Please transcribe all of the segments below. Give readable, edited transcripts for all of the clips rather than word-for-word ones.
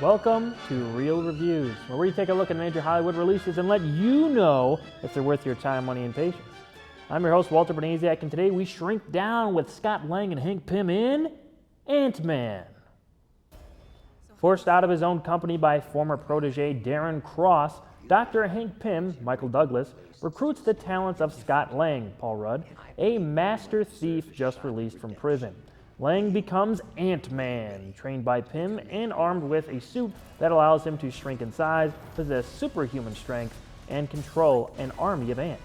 Welcome to Real Reviews, where we take a look at major Hollywood releases and let you know if they're worth your time, money, and patience. I'm your host, Walter Bernasiak, and today we shrink down with Scott Lang and Hank Pym in Ant-Man. Forced out of his own company by former protege Darren Cross, Dr. Hank Pym, Michael Douglas, recruits the talents of Scott Lang, Paul Rudd, a master thief just released from prison. Lang becomes Ant-Man, trained by Pym and armed with a suit that allows him to shrink in size, possess superhuman strength, and control an army of ants.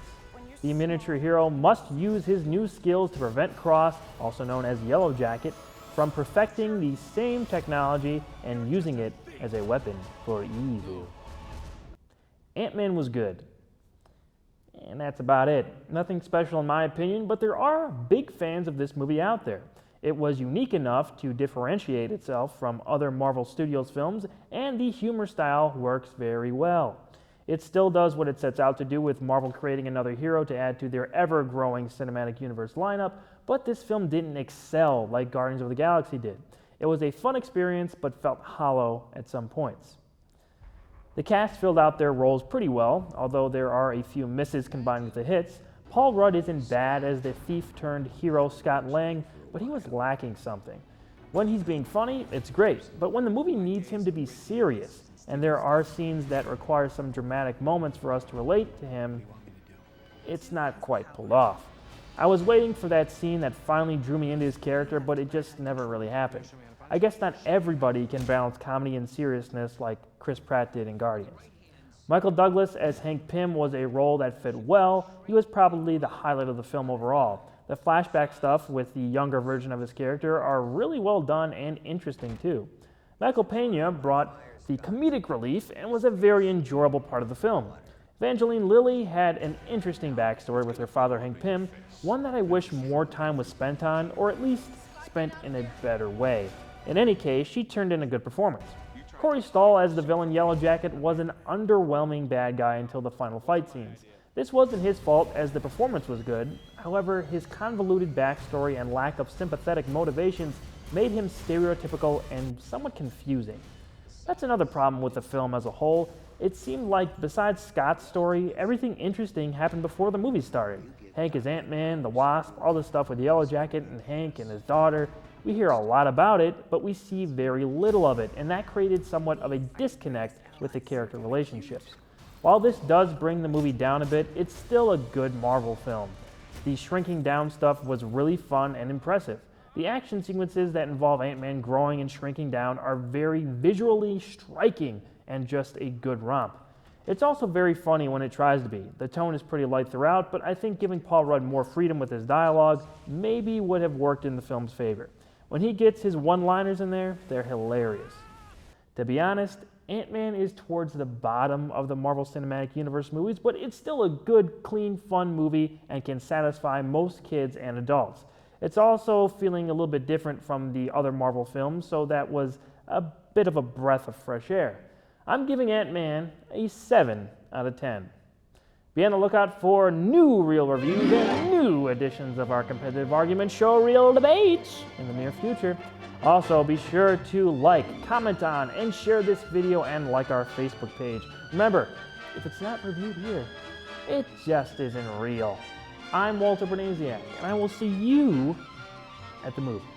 The miniature hero must use his new skills to prevent Cross, also known as Yellow Jacket, from perfecting the same technology and using it as a weapon for evil. Ant-Man was good. And that's about it. Nothing special in my opinion, but there are big fans of this movie out there. It was unique enough to differentiate itself from other Marvel Studios films, and the humor style works very well. It still does what it sets out to do, with Marvel creating another hero to add to their ever-growing cinematic universe lineup, but this film didn't excel like Guardians of the Galaxy did. It was a fun experience, but felt hollow at some points. The cast filled out their roles pretty well, although there are a few misses combined with the hits. Paul Rudd isn't bad as the thief-turned-hero Scott Lang, but he was lacking something. When he's being funny, it's great, but when the movie needs him to be serious, and there are scenes that require some dramatic moments for us to relate to him, it's not quite pulled off. I was waiting for that scene that finally drew me into his character, but it just never really happened. I guess not everybody can balance comedy and seriousness like Chris Pratt did in Guardians. Michael Douglas as Hank Pym was a role that fit well. He was probably the highlight of the film overall. The flashback stuff with the younger version of his character are really well done and interesting too. Michael Pena brought the comedic relief and was a very enjoyable part of the film. Evangeline Lilly had an interesting backstory with her father Hank Pym, one that I wish more time was spent on, or at least spent in a better way. In any case, she turned in a good performance. Corey Stoll as the villain Yellow Jacket was an underwhelming bad guy until the final fight scenes. This wasn't his fault, as the performance was good. However, his convoluted backstory and lack of sympathetic motivations made him stereotypical and somewhat confusing. That's another problem with the film as a whole. It seemed like, besides Scott's story, everything interesting happened before the movie started. Hank is Ant-Man, the Wasp, all the stuff with Yellow Jacket and Hank and his daughter. We hear a lot about it, but we see very little of it, and that created somewhat of a disconnect with the character relationships. While this does bring the movie down a bit, it's still a good Marvel film. The shrinking down stuff was really fun and impressive. The action sequences that involve Ant-Man growing and shrinking down are very visually striking and just a good romp. It's also very funny when it tries to be. The tone is pretty light throughout, but I think giving Paul Rudd more freedom with his dialogue maybe would have worked in the film's favor. When he gets his one-liners in there, they're hilarious. To be honest, Ant-Man is towards the bottom of the Marvel Cinematic Universe movies, but it's still a good, clean, fun movie and can satisfy most kids and adults. It's also feeling a little bit different from the other Marvel films, so that was a bit of a breath of fresh air. I'm giving Ant-Man a 7 out of 10. Be on the lookout for new Real Reviews and new editions of our competitive argument show, Real Debates, in the near future. Also, be sure to like, comment on, and share this video, and like our Facebook page. Remember, if it's not reviewed here, it just isn't real. I'm Walter Bernasiak, and I will see you at the movies.